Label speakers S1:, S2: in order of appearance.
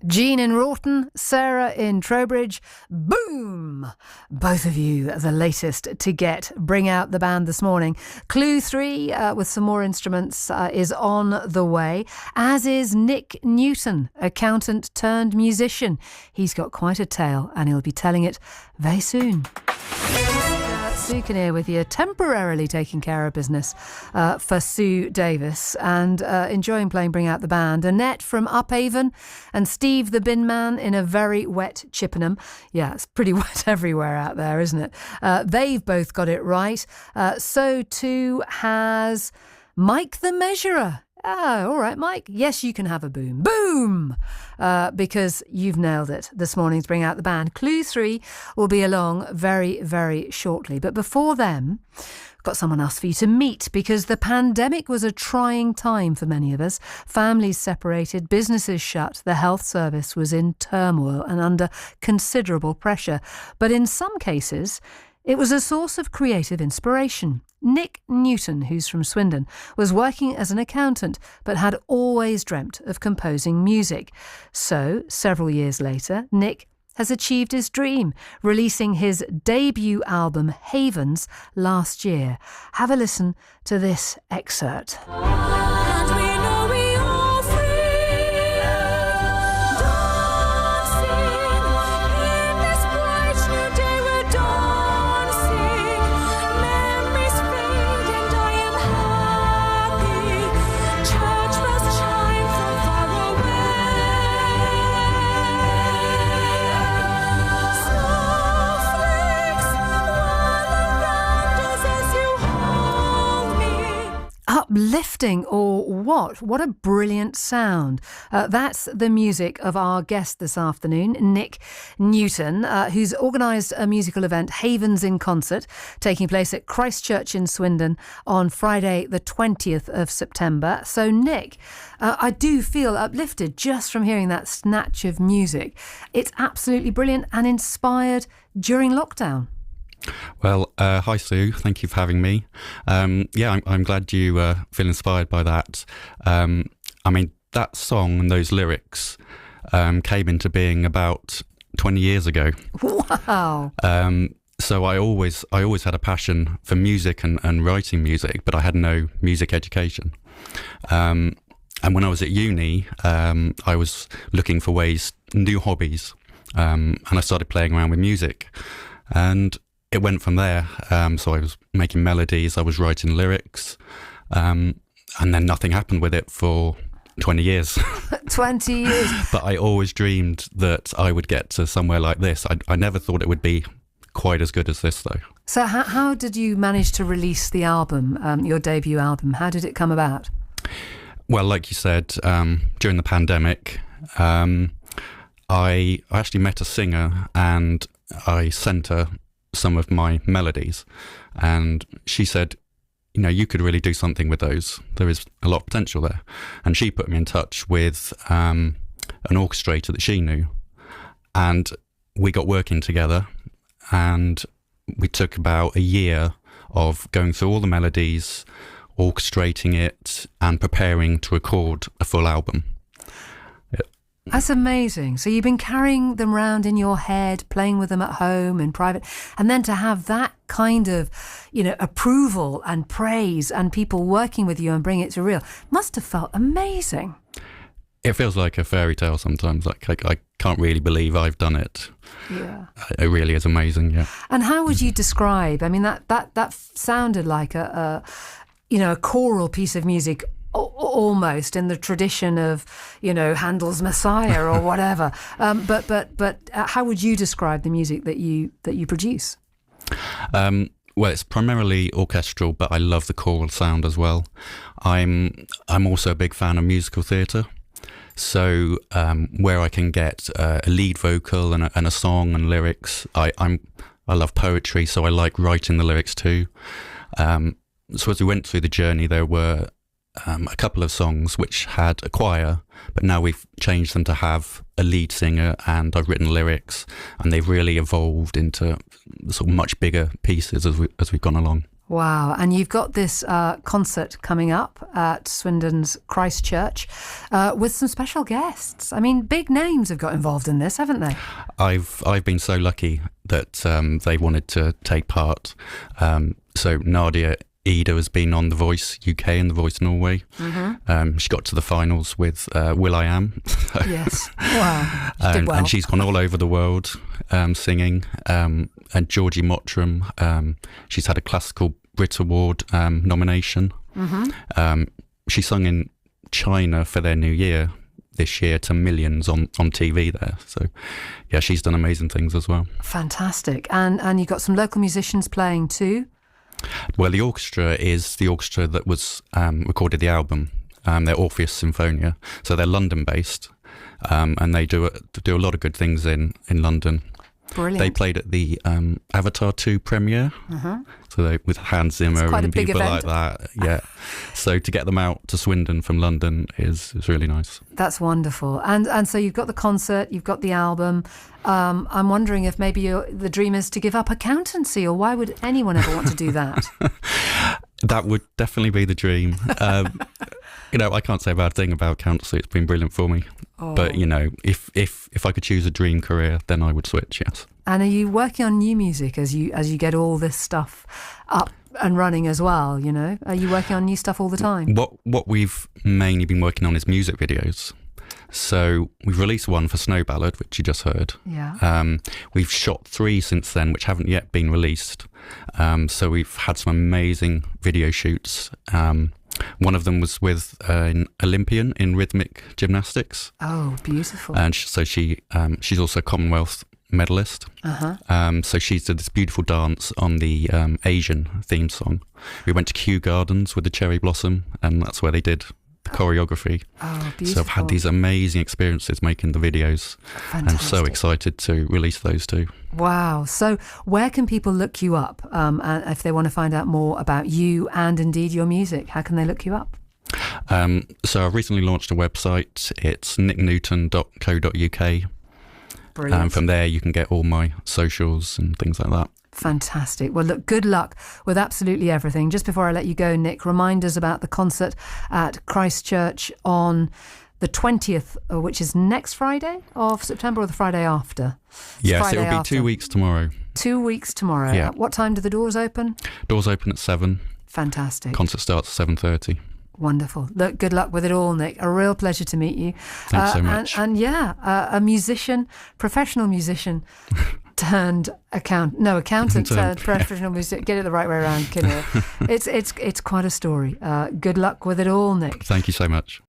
S1: Jean in Wroughton, Sarah in Trowbridge. Boom! Both of you the latest to get. Bring out the band this morning. Clue 3 with some more instruments is on the way, as is Nick Newton, accountant turned musician. He's got quite a tale and he'll be telling it very soon. Sue Kinnear with you, temporarily taking care of business for Sue Davis and enjoying playing Bring Out the Band. Annette from Uphaven and Steve the bin man in a very wet Chippenham. Yeah, it's pretty wet everywhere out there, isn't it? They've both got it right. So too has Mike the Measurer. Oh, all right, Mike. Yes, you can have a boom. Boom! Because you've nailed it this morning to Bring Out the Band. Clue 3 will be along very, very shortly. But before then, I've got someone else for you to meet, because the pandemic was a trying time for many of us. Families separated, businesses shut, the health service was in turmoil and under considerable pressure. But in some cases, it was a source of creative inspiration. Nick Newton, who's from Swindon, was working as an accountant but had always dreamt of composing music. So, several years later, Nick has achieved his dream, releasing his debut album, Havens, last year. Have a listen to this excerpt. Uplifting or what? What a brilliant sound. That's the music of our guest this afternoon, Nick Newton, who's organised a musical event, Havens in Concert, taking place at Christ Church in Swindon on Friday the 20th of September. So Nick, I do feel uplifted just from hearing that snatch of music. It's absolutely brilliant and inspired during lockdown.
S2: Well, hi Sue, thank you for having me. I'm glad you feel inspired by that. I mean, that song and those lyrics came into being about 20 years ago.
S1: Wow.
S2: So I always had a passion for music and writing music, but I had no music education. And when I was at uni, I was looking for new hobbies, and I started playing around with music. And it went from there. So I was making melodies, I was writing lyrics, and then nothing happened with it for 20 years.
S1: 20 years.
S2: But I always dreamed that I would get to somewhere like this. I never thought it would be quite as good as this, though.
S1: So how did you manage to release the album, your debut album? How did it come about?
S2: Well, like you said, during the pandemic, I actually met a singer and I sent her some of my melodies, and she said, you know, you could really do something with those. There is a lot of potential there. And she put me in touch with an orchestrator that she knew, and we got working together, and we took about a year of going through all the melodies, orchestrating it and preparing to record a full album.
S1: That's amazing. So you've been carrying them around in your head, playing with them at home in private, and then to have that kind of, you know, approval and praise and people working with you and bring it to real must have felt amazing.
S2: It feels like a fairy tale sometimes. Like I can't really believe I've done it.
S1: Yeah,
S2: it really is amazing. Yeah.
S1: And how would you describe? I mean, that sounded like a choral piece of music. Almost in the tradition of, you know, Handel's Messiah or whatever. But how would you describe the music that you produce?
S2: Well, it's primarily orchestral, but I love the choral sound as well. I'm also a big fan of musical theatre. So where I can get a lead vocal and a song and lyrics, I love poetry, so I like writing the lyrics too. So as we went through the journey, there were a couple of songs which had a choir, but now we've changed them to have a lead singer, and I've written lyrics, and they've really evolved into sort of much bigger pieces as we've gone along.
S1: Wow. And you've got this concert coming up at Swindon's Christ Church with some special guests. I mean, big names have got involved in this, haven't they?
S2: I've been so lucky that they wanted to take part. So Nadia Ida has been on The Voice UK and The Voice Norway. She got to the finals with Will I Am.
S1: Yes. Wow. She did well.
S2: And she's gone all over the world singing. And Georgie Mottram, she's had a Classical Brit Award nomination. She sung in China for their New Year this year to millions on TV there. So, yeah, she's done amazing things as well.
S1: Fantastic. And you've got some local musicians playing too?
S2: Well, the orchestra is the orchestra that was recorded the album. They're Orpheus Symphonia. So they're London-based, and they do a lot of good things in London.
S1: Brilliant.
S2: They played at the Avatar 2 premiere, so with Hans Zimmer and people like that. Yeah, so to get them out to Swindon from London is really nice.
S1: That's wonderful. And so you've got the concert, you've got the album. I'm wondering if maybe the dream is to give up accountancy, or why would anyone ever want to do that?
S2: That would definitely be the dream. I can't say a bad thing about accountancy. It's been brilliant for me.
S1: Oh.
S2: But, if I could choose a dream career, then I would switch, yes.
S1: And are you working on new music as you get all this stuff up and running as well, Are you working on new stuff all the time?
S2: What we've mainly been working on is music videos. So we've released one for Snow Ballad, which you just heard.
S1: Yeah.
S2: We've shot 3 since then, which haven't yet been released. So we've had some amazing video shoots. One of them was with an Olympian in rhythmic gymnastics.
S1: Oh, beautiful.
S2: And so she's also a Commonwealth medalist. So she did this beautiful dance on the Asian theme song. We went to Kew Gardens with the cherry blossom, and that's where they did the choreography.
S1: Oh, beautiful.
S2: So I've had these amazing experiences making the videos.
S1: Fantastic.
S2: And so excited to release those too.
S1: Wow. So where can people look you up and if they want to find out more about you and indeed your music? How can they look you up?
S2: So I've recently launched a website. It's nicknewton.co.uk.
S1: Brilliant.
S2: From there you can get all my socials and things like that.
S1: Fantastic. Well, look, good luck with absolutely everything. Just before I let you go, Nick, remind us about the concert at Christ Church on the 20th, which is next Friday of September, or the Friday after?
S2: Yes, it will be 2 weeks tomorrow.
S1: 2 weeks tomorrow.
S2: Yeah.
S1: What time do the doors open?
S2: Doors open at 7.
S1: Fantastic.
S2: Concert starts at 7:30.
S1: Wonderful. Look, good luck with it all, Nick. A real pleasure to meet you.
S2: Thanks so much.
S1: And a musician, professional musician turned accountant turned professional musician. Get it the right way around, Kinnear. It's quite a story. Good luck with it all, Nick.
S2: Thank you so much.